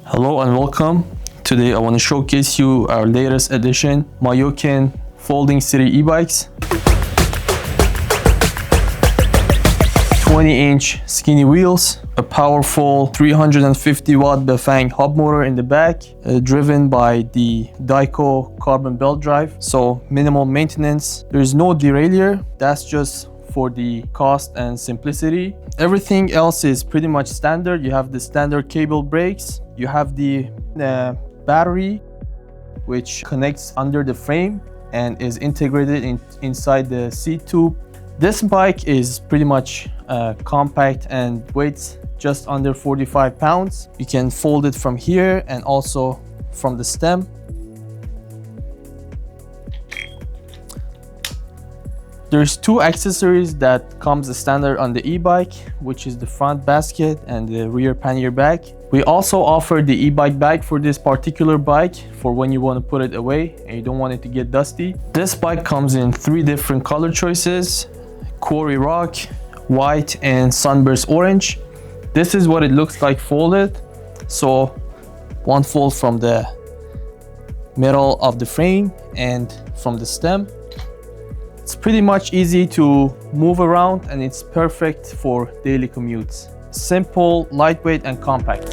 Hello and welcome. Today I want to showcase you our latest edition Myoken folding city e-bikes. 20-inch skinny wheels, a powerful 350 watt Bafang hub motor in the back, driven by the Daico carbon belt drive, so minimal maintenance. There's no derailleur, that's just for the cost and simplicity. Everything else is pretty much standard. You have the standard cable brakes, you have the battery which connects under the frame and is integrated inside the seat tube. This bike is pretty much compact and weighs just under 45 pounds. You can fold it from here and also from the stem. There's two accessories that comes as standard on the e-bike, which is the front basket and the rear pannier bag. We also offer the e-bike bag for this particular bike for when you want to put it away and you don't want it to get dusty. This bike comes in three different color choices: Quarry Rock, White, and Sunburst Orange. This is what it looks like folded. So one fold from the middle of the frame and from the stem. It's pretty much easy to move around and it's perfect for daily commutes. Simple, lightweight, and compact.